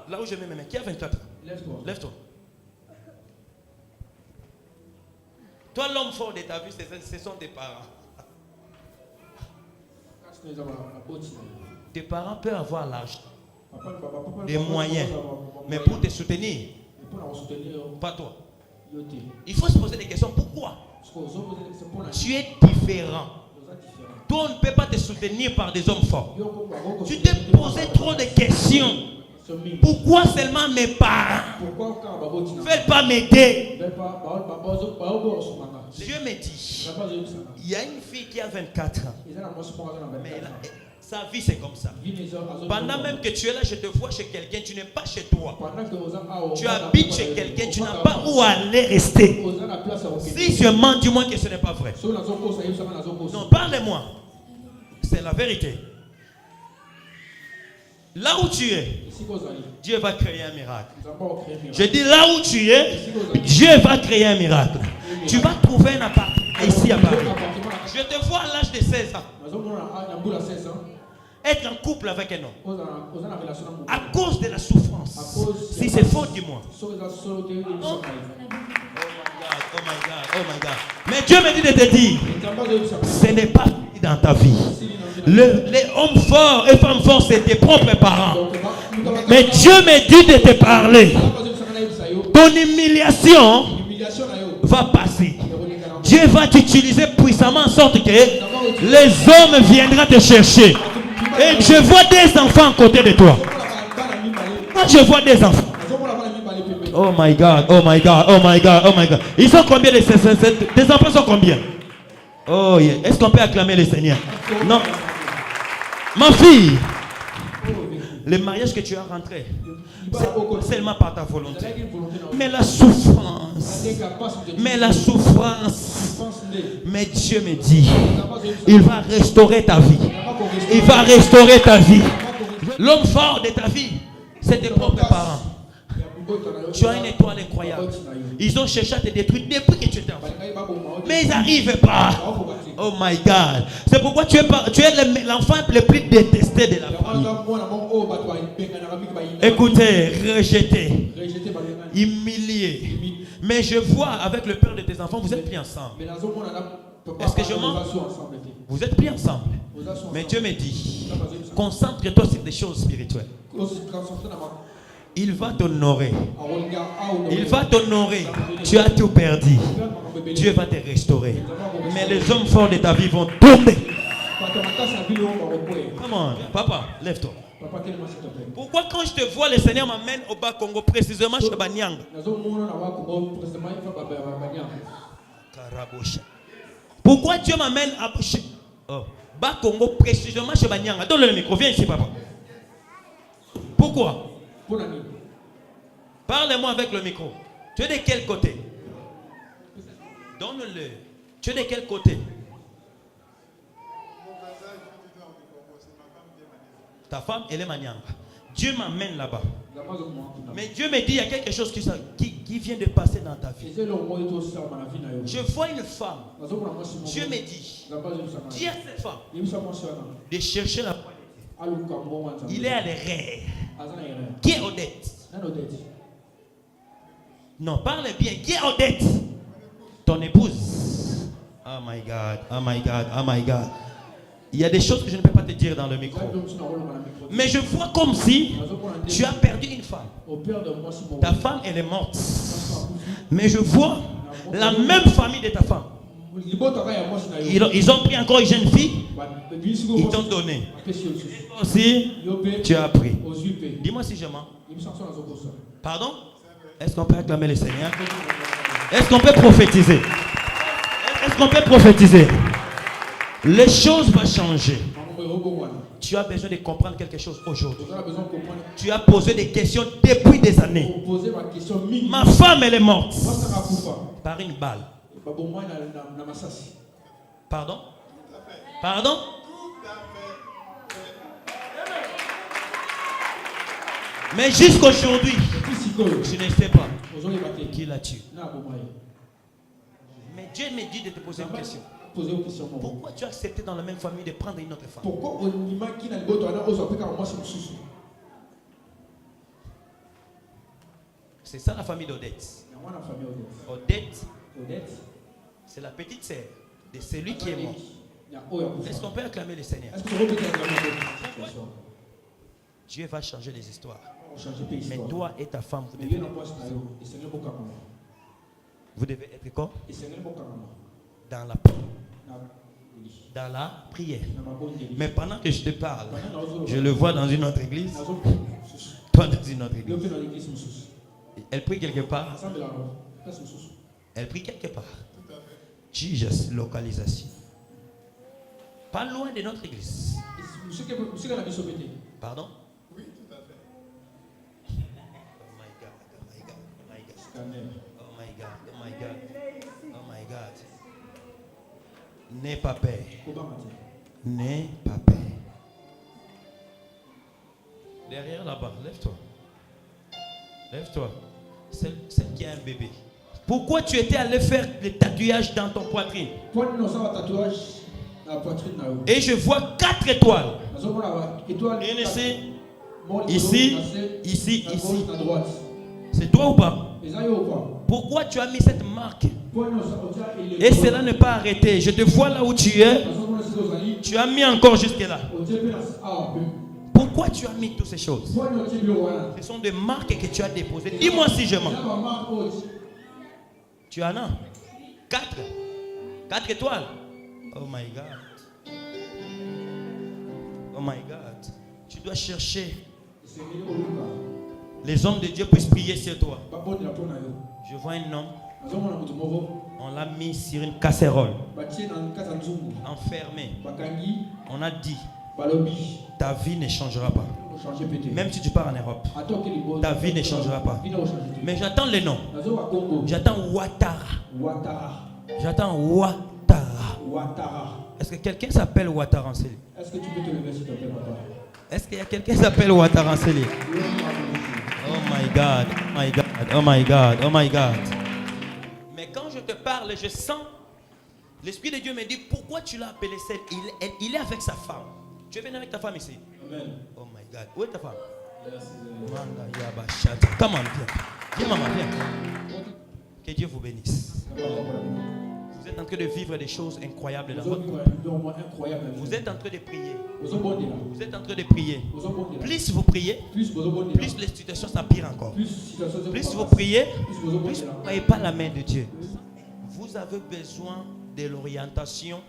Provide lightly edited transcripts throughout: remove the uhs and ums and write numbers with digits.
là où je mets mes mains. Qui a 24 ans? Lève-toi. Lève-toi. Toi, l'homme fort de ta vie, ce sont tes parents. Tes parents peuvent avoir l'argent, des moyens, mais pour te soutenir, pas toi. Il faut se poser des questions. Pourquoi? Tu es différent. Toi, on ne peut pas te soutenir par des hommes forts. Tu t'es posé trop de questions. Pourquoi seulement mes parents ne veulent pas m'aider? Dieu me dit, il y a une fille qui a 24 ans. Mais sa vie c'est comme ça. Pendant même que tu es là, je te vois chez quelqu'un, tu n'es pas chez toi. Tu habites chez quelqu'un, tu n'as pas où aller rester. Si je mens, dis-moi que ce n'est pas vrai. Non, parlez-moi. C'est la vérité. Là où tu es, Dieu va créer un miracle. Je dis là où tu es, Dieu va créer un miracle. Tu vas trouver un appartement ici à Paris. Je te vois à l'âge de 16 ans. Être en couple avec un homme. À cause de la souffrance. Si c'est faux, dis-moi. Oh my God. Mais Dieu me dit de te dire, ce n'est pas dans ta vie. Les hommes forts et femmes fortes, c'est tes propres parents. Mais Dieu me dit de te parler. Ton humiliation va passer. Dieu va t'utiliser puissamment en sorte que les hommes viendront te chercher. Et je vois des enfants à côté de toi. Moi, je vois des enfants. Oh my God. Ils sont combien des enfants sont combien? Oh yeah. Est-ce qu'on peut acclamer le Seigneur? Non. Ma fille, le mariage que tu as rentré, c'est seulement par ta volonté. Mais la souffrance. Mais Dieu me dit, il va restaurer ta vie. Il va restaurer ta vie. L'homme fort de ta vie, c'est tes propres parents. Tu as une étoile incroyable. Ils ont cherché à te détruire depuis que tu étais enfant. Mais ils n'arrivent pas. Oh my God. C'est pourquoi tu es l'enfant le plus détesté de la famille. Écoutez, rejeté, humilié. Mais je vois avec le père de tes enfants, vous êtes pris ensemble. Est-ce que je mens? Vous êtes pris ensemble. Mais Dieu me dit, concentre-toi sur des choses spirituelles. Il va t'honorer. Il va t'honorer. Tu as tout perdu. Dieu va te restaurer. Mais les hommes forts de ta vie vont tomber. Come on, papa, lève-toi. Pourquoi quand je te vois, le Seigneur m'amène au Bas Congo, précisément chez Banyang? Pourquoi Dieu m'amène à Bas Congo, précisément chez Banyang? Donne le micro, viens ici, papa. Pourquoi? Parlez-moi avec le micro. Tu es de quel côté? Donne-le. Tu es de quel côté? Ta femme, elle est Manyanga. Dieu m'amène là-bas. Mais Dieu me dit, il y a quelque chose qui vient de passer dans ta vie. Je vois une femme. Dieu me dit, dis à cette femme de chercher la poignée. Il est à l'erreur. Qui est Odette? Non, parle bien. Qui est Odette? Ton épouse. Oh my God. Il y a des choses que je ne peux pas te dire dans le micro. Mais je vois comme si tu as perdu une femme. Ta femme, elle est morte. Mais je vois la même famille de ta femme. Ils ont pris encore une jeune fille. Ils t'ont donné. Et toi aussi, tu as pris. Dis-moi si je mens. Pardon? Est-ce qu'on peut acclamer le Seigneur? Est-ce qu'on peut prophétiser? Est-ce qu'on peut prophétiser? Les choses vont changer. Tu as besoin de comprendre quelque chose aujourd'hui. Tu as posé des questions depuis des années. Ma femme, elle est morte par une balle. Pardon? Pardon? Mais jusqu'aujourd'hui, je ne sais pas qui l'a tué. Mais Dieu me dit de te poser une question. Pourquoi tu as accepté dans la même famille de prendre une autre femme? C'est ça la famille d'Odette. Odette, c'est la petite sœur de celui qui est mort. Est-ce qu'on peut acclamer le Seigneur? Dieu va changer les histoires. Mais toi et ta femme, vous devez être quoi? Dans la prière. Mais pendant que je te parle, je le vois dans une autre église. Toi dans une autre église. Elle prie quelque part. Elle prie quelque part. Jesus, localisation. Pas loin de notre église. Pardon? Oui, tout à fait. Oh my God, oh my God, oh my God. Oh my God, oh my God. Oh my God. N'aie pas peur. N'aie pas peur. Derrière là-bas, lève-toi. Lève-toi. Celle qui a un bébé. Pourquoi tu étais allé faire des tatouages dans ton poitrine? Et je vois 4 étoiles. Ici, ici. C'est toi ou pas? Pourquoi tu as mis cette marque? Et cela n'est pas arrêté. Je te vois là où tu es. Tu as mis encore jusque là. Pourquoi tu as mis toutes ces choses? Ce sont des marques que tu as déposées. Dis-moi si je mens. Tu en as 4. 4 étoiles. Oh my God. Oh my God. Tu dois chercher. Les hommes de Dieu puissent prier sur toi. Je vois un homme. On l'a mis sur une casserole. Enfermé. On a dit, ta vie ne changera pas. Même si tu pars en Europe, ta vie ne changera pas. Mais j'attends le nom. J'attends Ouattara. J'attends Ouattara. Est-ce que quelqu'un s'appelle Ouattara en Célie? Est-ce que tu peux te lever s'il te plaît, papa? Est-ce qu'il y a quelqu'un qui s'appelle Ouattara en Célie? Oh my God, oh my God, oh my God, oh my God. Mais quand je te parle, je sens l'Esprit de Dieu me dit, pourquoi tu l'as appelé celle? Il est avec sa femme. Tu es venu avec ta femme ici? Amen. Oh my God. Où est ta femme? Merci. Come on, viens. Viens, maman, viens. Que Dieu vous bénisse. Vous êtes en train de vivre des choses incroyables dans votre vie. Vous êtes en train de prier. Vous êtes en train de prier. Plus vous priez, plus les situations s'empirent encore. Plus vous priez, plus vous ne voyez pas la main de Dieu. Vous avez besoin de l'orientation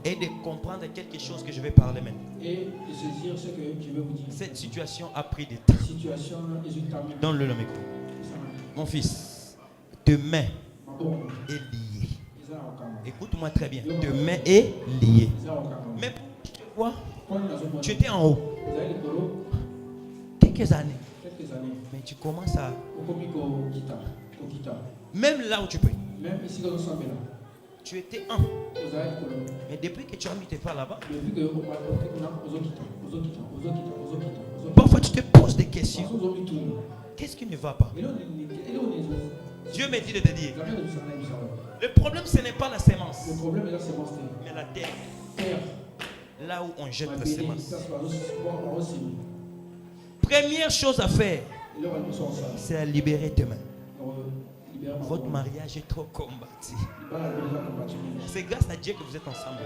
et de comprendre quelque chose que je vais parler maintenant. Et de saisir ce que je vais vous dire. Cette situation a pris du temps. Donne-le le micro. Mon fils, te main est liée. Écoute-moi très bien. Te main est liée. Mais je te vois, tu étais en haut. Quelques années. Mais tu commences à... Même là où tu peux. Même ici quand nous sommes là. Tu étais un. Mais depuis que tu as mis tes pas là-bas, parfois tu te poses des questions. Qu'est-ce qui ne va pas? Dieu me dit de te dire. Le problème, ce n'est pas la sémence, mais la terre. Là où on jette la sémence. Première chose à faire, c'est à libérer tes mains. Votre mariage est trop combattu. C'est grâce à Dieu que vous êtes ensemble.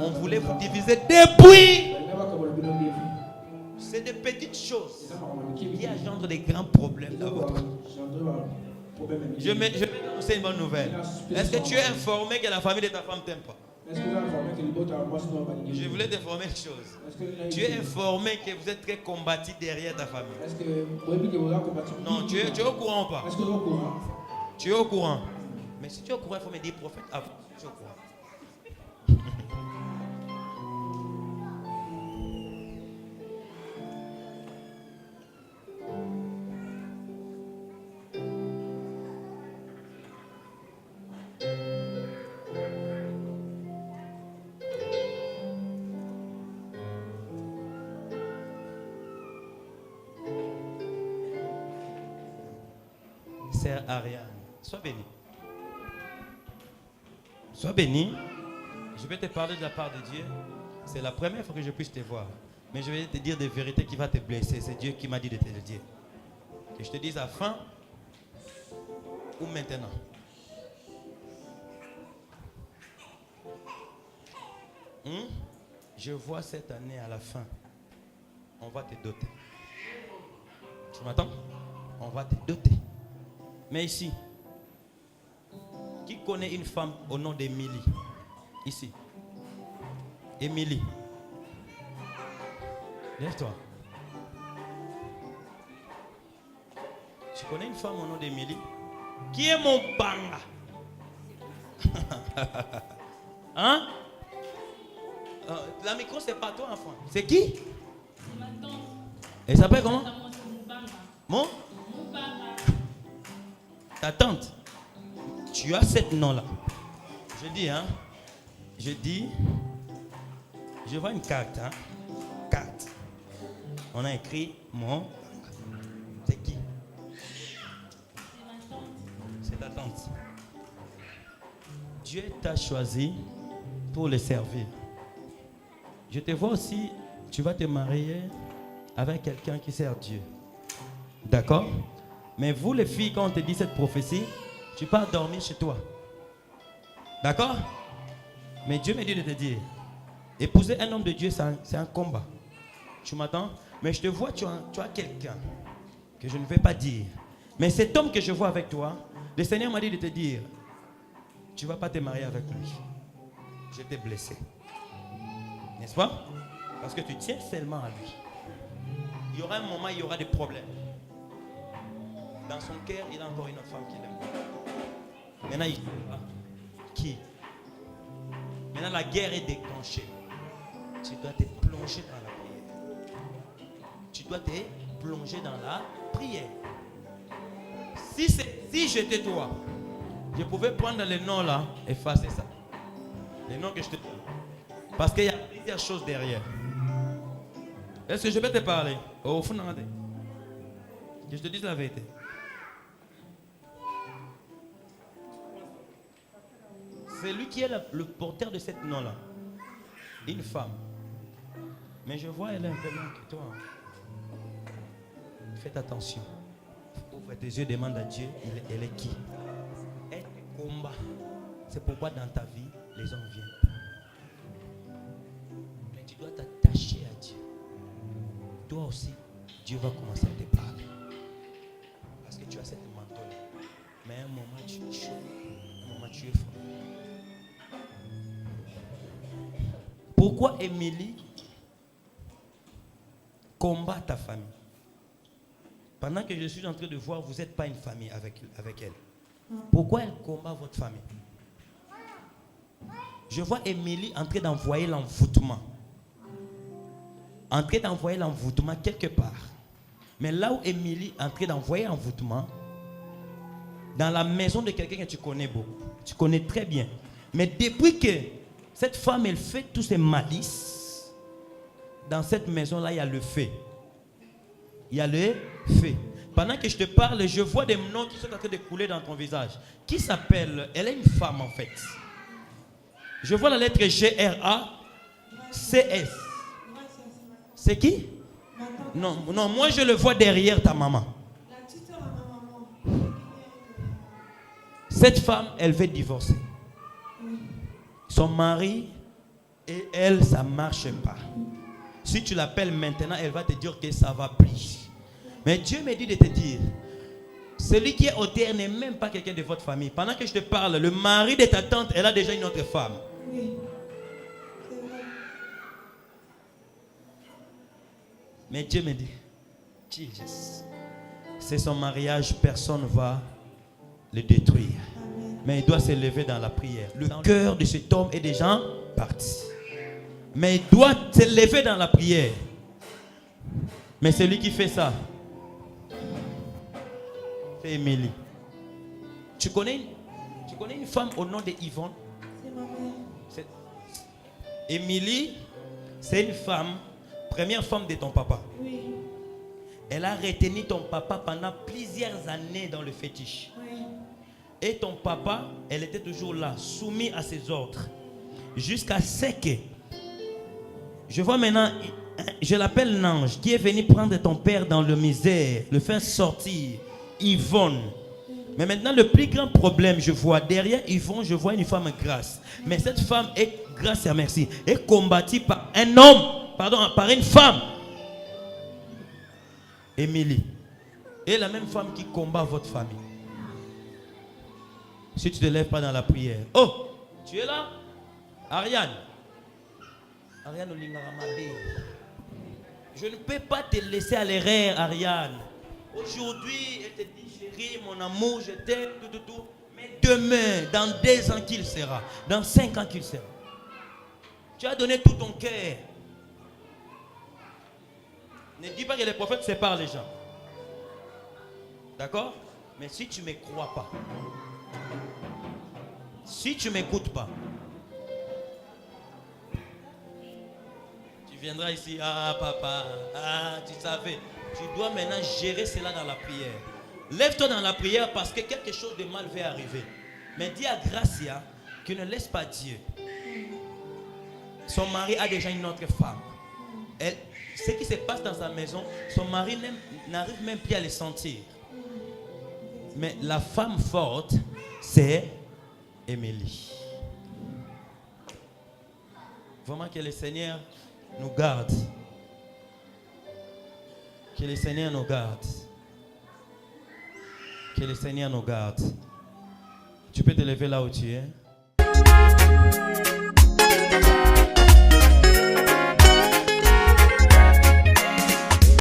On voulait vous diviser depuis. C'est des petites choses qui engendrent des grands problèmes dans votre vie. Je vais t'annoncer une bonne nouvelle. Est-ce que tu es informé que la famille de ta femme t'aime pas? Je voulais t'informer une chose. Tu es informé que vous êtes très combattu derrière ta famille. Non, tu es au courant ou pas? Tu es au courant. Mais si tu es au courant, il faut me dire prophète avant. Tu es au courant. Sœur Ariane, sois bénie. Sois bénie. Je vais te parler de la part de Dieu. C'est la première fois que je puisse te voir. Mais je vais te dire des vérités qui vont te blesser. C'est Dieu qui m'a dit de te le dire. Que je te dise à fin ou maintenant. Je vois cette année à la fin, on va te doter. Tu m'entends? On va te doter. Mais ici, qui connaît une femme au nom d'Émilie? Ici. Émilie. Lève-toi. Tu connais une femme au nom d'Émilie? Qui est mon banga? Hein? La micro, c'est pas toi, enfant. C'est qui? C'est ma tante. Elle s'appelle comment? Mon? Ta tante. Tu as ce nom-là. Je dis, hein? Je dis. Je vois une carte, hein? Carte. On a écrit mon. C'est qui? C'est ma tante. C'est ta tante. Dieu t'a choisi pour le servir. Je te vois aussi, tu vas te marier avec quelqu'un qui sert Dieu. D'accord? Mais vous les filles, quand on te dit cette prophétie, tu pars dormir chez toi. D'accord? Mais Dieu m'a dit de te dire, épouser un homme de Dieu, c'est un combat. Tu m'entends? Mais je te vois, tu as quelqu'un que je ne vais pas dire. Mais cet homme que je vois avec toi, le Seigneur m'a dit de te dire, tu ne vas pas te marier avec lui. Je t'ai blessé. N'est-ce pas? Parce que tu tiens seulement à lui. Il y aura un moment, il y aura des problèmes. Dans son cœur, il a encore une autre femme qu'il aime. Maintenant, il sait pas qui. Maintenant, la guerre est déclenchée. Tu dois te plonger dans la prière. Tu dois te plonger dans la prière. Si j'étais toi, je pouvais prendre les noms là, effacer ça. Les noms que je te donne. Parce qu'il y a plusieurs choses derrière. Est-ce que je peux te parler? Au fond, que je te dise la vérité. C'est lui qui est le porteur de cette nom-là. Une femme. Mais je vois, elle est un peu loin que toi. Faites attention. Ouvre tes yeux, demande à Dieu, elle est qui? Elle combat. C'est pourquoi dans ta vie, les hommes viennent. Mais tu dois t'attacher à Dieu. Toi aussi, Dieu va commencer à te parler. Parce que tu as cette manteau-là. Mais à un moment, tu es chaud. À un moment, tu es fort. Pourquoi Émilie combat ta famille? Pendant que je suis en train de voir, vous n'êtes pas une famille avec elle. Pourquoi elle combat votre famille? Je vois Émilie en train d'envoyer l'envoûtement. En train d'envoyer l'envoûtement quelque part. Mais là où Émilie est en train d'envoyer l'envoûtement, dans la maison de quelqu'un que tu connais beaucoup, tu connais très bien. Mais depuis que cette femme, elle fait tous ces malices, dans cette maison-là, il y a le feu. Il y a le feu. Pendant que je te parle, je vois des noms qui sont en train de couler dans ton visage. Qui s'appelle? Elle est une femme en fait. Je vois la lettre G-R-A-C-S. C'est qui? Non, non, moi je le vois derrière ta maman. Cette femme, elle veut divorcer. Son mari et elle, ça ne marche pas. Si tu l'appelles maintenant, elle va te dire que ça va plus. Mais Dieu me dit de te dire, celui qui est au terre n'est même pas quelqu'un de votre famille. Pendant que je te parle, le mari de ta tante, elle a déjà une autre femme. Oui, c'est vrai. Mais Dieu me dit, Jesus, c'est son mariage, personne ne va le détruire. Amen. Mais il doit se lever dans la prière. Le cœur de cet homme est déjà parti. Mais il doit se lever dans la prière. Mais c'est lui qui fait ça. C'est Émilie. Tu connais une femme au nom de Yvonne? C'est ma mère. Émilie, c'est une femme, première femme de ton papa. Oui, Elle a retenu ton papa pendant plusieurs années dans le fétiche. oui. Et ton papa, elle était toujours là, soumis à ses ordres. Jusqu'à ce que, je vois maintenant, je l'appelle l'ange, qui est venu prendre ton père dans le misère, le faire sortir, Yvonne. Mais maintenant, le plus grand problème, je vois, derrière Yvonne, je vois une femme grâce. Mais cette femme est, grâce et merci, est combattue par un homme, par une femme. Émilie. Et la même femme qui combat votre famille. Si tu ne te lèves pas dans la prière. Oh, tu es là? Ariane. Ariane Olingaramadé. Je ne peux pas te laisser à l'erreur, Ariane. Aujourd'hui, elle te dit, chérie, mon amour, je t'aime, tout. Mais demain, dans 2 ans qu'il sera, dans 5 ans qu'il sera. Tu as donné tout ton cœur. Ne dis pas que les prophètes séparent les gens. D'accord? Mais si tu ne me crois pas, si tu ne m'écoutes pas, tu viendras ici, ah papa, ah tu savais. Tu dois maintenant gérer cela dans la prière. Lève-toi dans la prière parce que quelque chose de mal va arriver. Mais dis à Gracia que ne laisse pas Dieu. Son mari a déjà une autre femme. Ce qui se passe dans sa maison, son mari n'arrive même plus à le sentir. Mais la femme forte, c'est Émilie. Vraiment que le Seigneur nous garde. Que le Seigneur nous garde. Que le Seigneur nous garde. Tu peux te lever là où tu es.